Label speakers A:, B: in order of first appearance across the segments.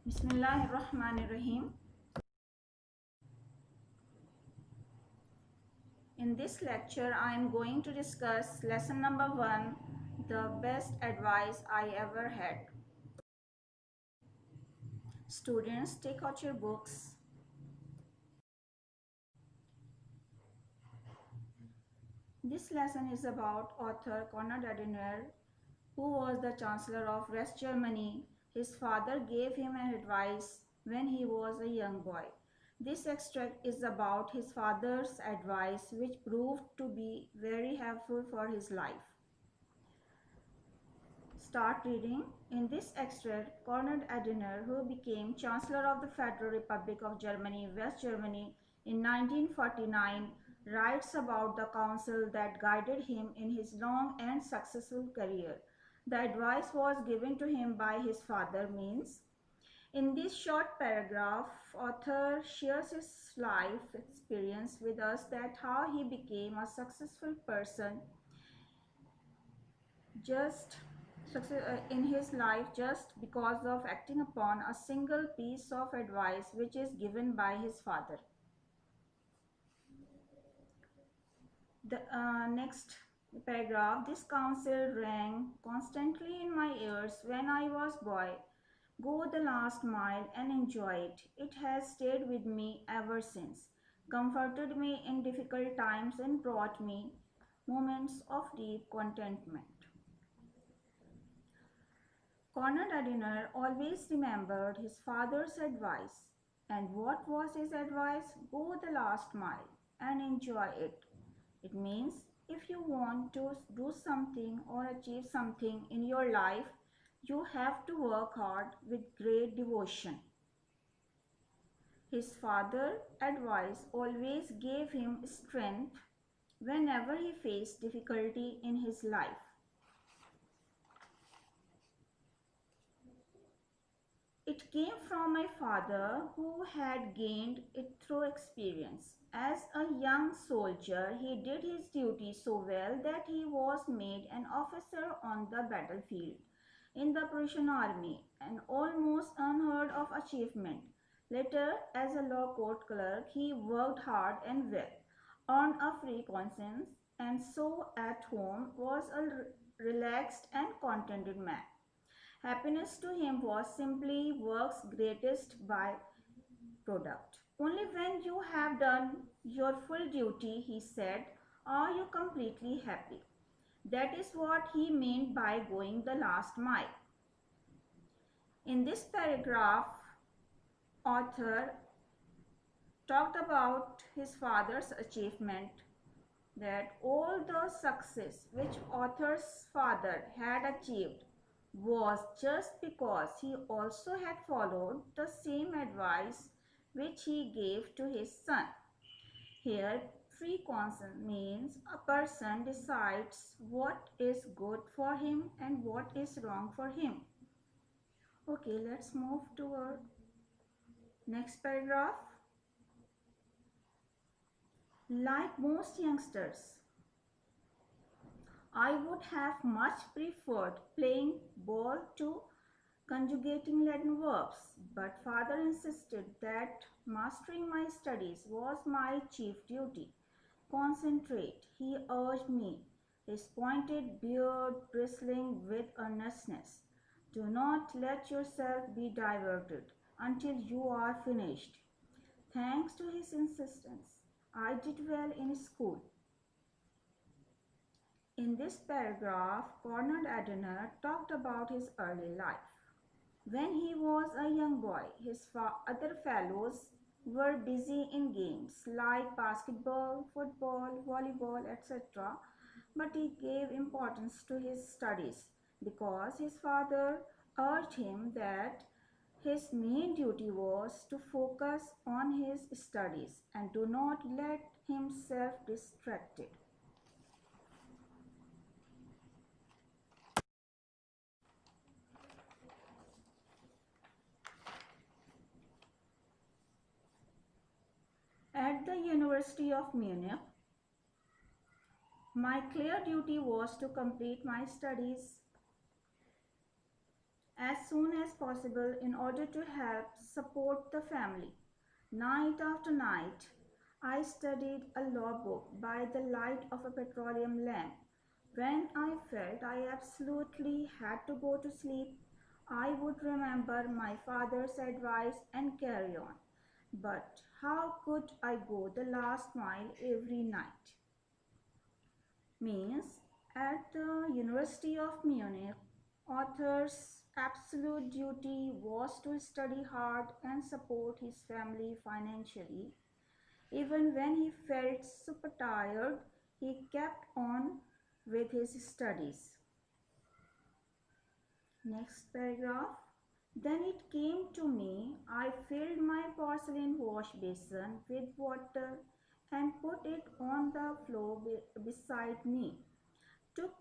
A: Bismillahirrahmanirrahim. In this lecture, I am going to discuss lesson number 1, the best advice I ever had. Students, take out your books. This lesson is about author Konrad Adenauer, who was the Chancellor of West Germany. His father gave him an advice when he was a young boy. This extract is about his father's advice, which proved to be very helpful for his life. Start reading. In this extract, Konrad Adenauer, who became Chancellor of the Federal Republic of Germany, West Germany, in 1949, writes about the counsel that guided him in his long and successful career. The advice was given to him by his father means. In this short paragraph, author shares his life experience with us that how he became a successful person in his life just because of acting upon a single piece of advice which is given by his father. The next paragraph, this counsel rang constantly in my ears when I was boy. Go the last mile and enjoy it. It has stayed with me ever since, comforted me in difficult times and brought me moments of deep contentment. Konrad Adenauer always remembered his father's advice. And what was his advice? Go the last mile and enjoy it. It means if you want to do something or achieve something in your life, you have to work hard with great devotion. His father's advice always gave him strength whenever he faced difficulty in his life. It came from my father, who had gained it through experience. As a young soldier, he did his duty so well that he was made an officer on the battlefield in the Prussian army, an almost unheard of achievement. Later, as a law court clerk, he worked hard and well, earned a free conscience, and so at home was a relaxed and contented man. Happiness to him was simply work's greatest byproduct. Only when you have done your full duty, he said, are you completely happy. That is what he meant by going the last mile. In this paragraph, author talked about his father's achievement, that all the success which author's father had achieved was just because he also had followed the same advice which he gave to his son. Here, free conscience means a person decides what is good for him and what is wrong for him. Okay, let's move to our next paragraph. Like most youngsters, I would have much preferred playing ball to conjugating Latin verbs, but father insisted that mastering my studies was my chief duty. Concentrate, he urged me, his pointed beard bristling with earnestness. Do not let yourself be diverted until you are finished. Thanks to his insistence, I did well in school. In this paragraph, Konrad Adenauer talked about his early life. When he was a young boy, his other fellows were busy in games like basketball, football, volleyball, etc. But he gave importance to his studies because his father urged him that his main duty was to focus on his studies and do not let himself distracted. At the University of Munich, my clear duty was to complete my studies as soon soon as possible in order to help support the family. Night after night, I studied a law book by the light of a petroleum lamp. When I felt I absolutely had to go to sleep, I would remember my father's advice and carry on. But how could I go the last mile every night? Means at the University of Munich, author's absolute duty was to study hard and support his family financially. Even when he felt super tired, he kept on with his studies. Next paragraph. Then it came to me. I filled my porcelain wash basin with water and put it on the floor beside me. Took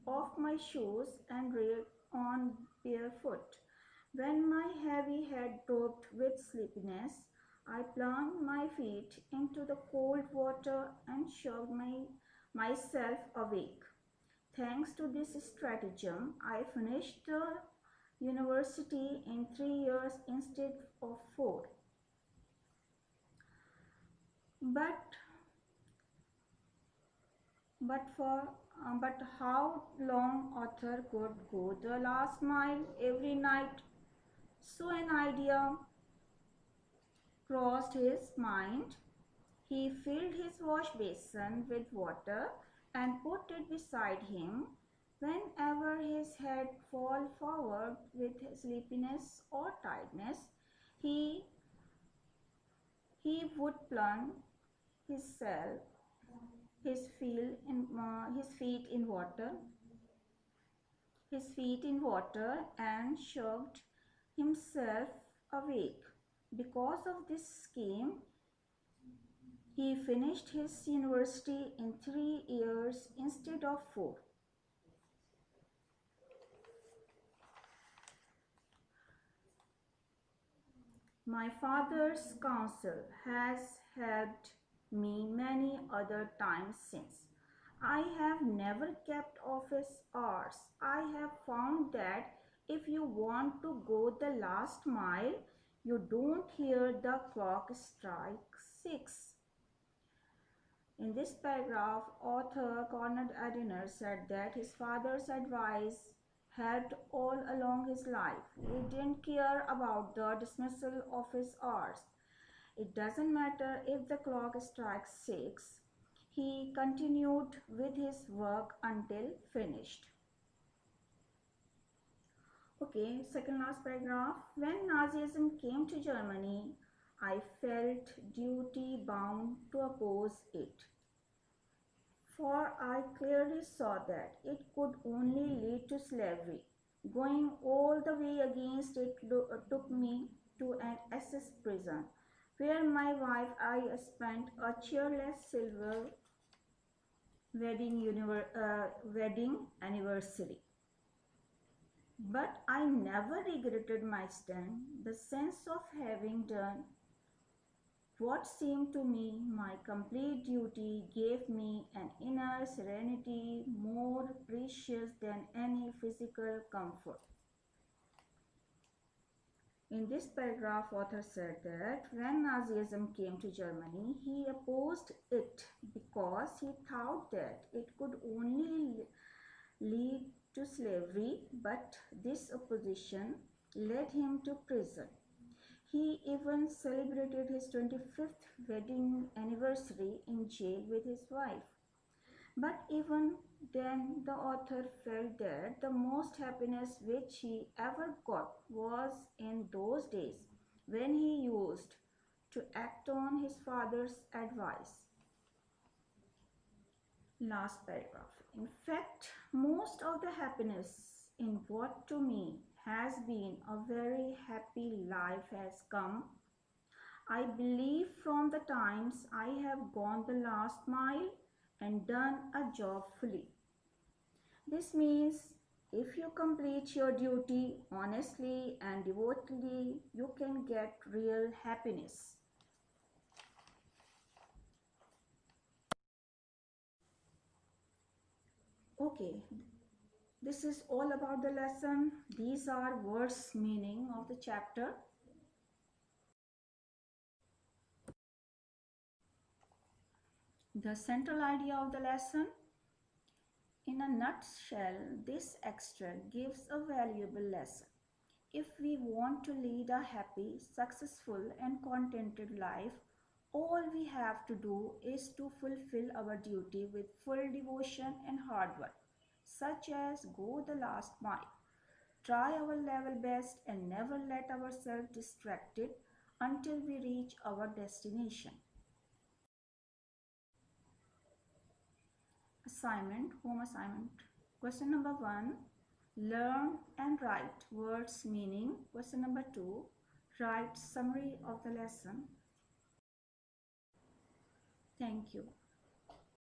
A: off my shoes and read on barefoot. When my heavy head dropped with sleepiness, I plunged my feet into the cold water and shook myself awake. Thanks to this stratagem, I finished the university in 3 years instead of four. But but for but how long author could go the last mile every night? So an idea crossed his mind. He filled his wash basin with water and put it beside him. Whenever his head fell forward with sleepiness or tiredness, he he would plunge himself his feet in water and shook himself awake. Because of this scheme, he finished his university in 3 years instead of four. My father's counsel has helped me many other times since. I have never kept office hours. I have found that if you want to go the last mile, you don't hear the clock strike 6. In this paragraph, author Conrad Adiner said that his father's advice helped all along his life. He didn't care about the dismissal of his hours. It doesn't matter if the clock strikes 6. He continued with his work until finished. Okay, second last paragraph. When Nazism came to Germany, I felt duty bound to oppose it. For I clearly saw that it could only lead to slavery. Going all the way against it took me to an SS prison, where my wife and I spent a cheerless silver wedding anniversary. But I never regretted my stand. The sense of having done what seemed to me my complete duty gave me an inner serenity more precious than any physical comfort. In this paragraph, author said that when Nazism came to Germany, he opposed it because he thought that it could only lead to slavery, but this opposition led him to prison. He even celebrated his 25th wedding anniversary in jail with his wife. But even then, the author felt that the most happiness which he ever got was in those days when he used to act on his father's advice. Last paragraph. In fact, most of the happiness in what to me has been a very happy life has come, I believe, from the times I have gone the last mile and done a job fully. This means if you complete your duty honestly and devotedly, you can get real happiness. Okay, This is all about the lesson. These are words meaning of the chapter. The central idea of the lesson. In a nutshell, this extract gives a valuable lesson. If we want to lead a happy, successful, and contented life, all we have to do is to fulfill our duty with full devotion and hard work, such as go the last mile, try our level best, and never let ourselves distracted until we reach our destination. Assignment, home assignment. Question number 1. Learn and write words meaning. Question number 2. Write summary of the lesson. Thank you.